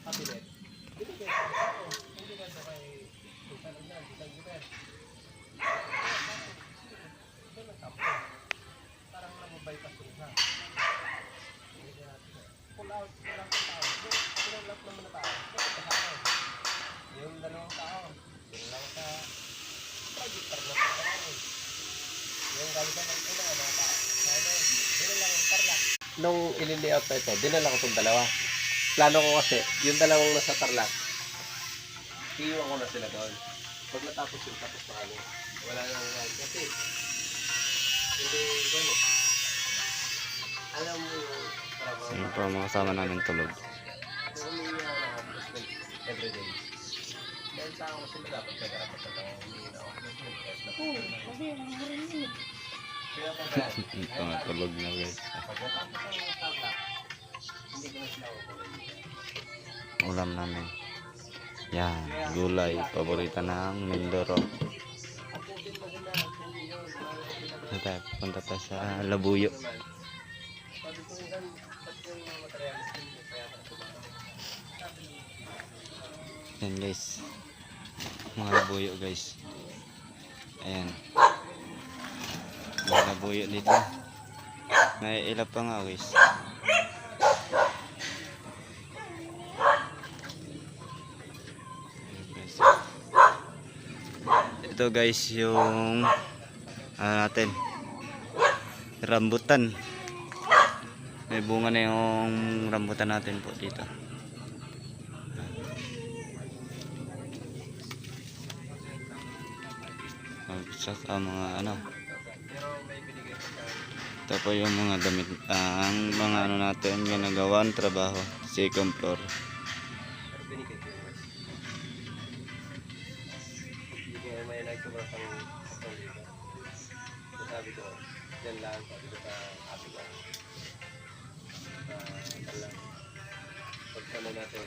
kabinet. Binigay ko sa ako. Hindi ka sa kay Susan Agnan, Susan Gutierrez. Ito lang tapos. Parang namabypass ko siya. Pull out, walang tao. Pull out naman na tao. Ito sa ako. Yung dalawang tao. Yung lang sa project para na sa tao. Yung galing sa mga tao, mga tao. Yun lang yung Tarlac. Nung ililiout na ito, dinala ko itong dalawa. Plano ko kasi, yung dalawang nasa Tarlac, iiwan ko na sila doon. Pag natapos yung tapos na kami, wala nang kasi, hindi gano'n. Alam mo yung trabaho. Ayun po mga kasama namin tulog. Kung humingi ako ng assessment everyday, dahil sa ako sila dapat nag-arapat na lang humingi na ako assessment. Oo, kasi ang maraming yun. Kaya pag Mga tulog na guys. pag natapos ang Tarlac, hindi ko na sila kukunin. Ulam namin. Yan, gulay. Paborita ng Mindoro. Punta tayo sa Labuyo. Sabi ko yan, pati yung mga materialis ko hindi kaya Yan guys. Mga Labuyo guys. Ayan. Mga Labuyo dito. May ilap pa nga guys. Ito guys yung natin rambutan. May bunga na yung rambutan natin po dito. Saka mga ano. Ito po yung mga damit, ang mga ano natin ginagawan trabaho, second floor. may nagsobra pang dito. Sabi ko, yan lang, sabi ko sa ate ko. Pagkano natin,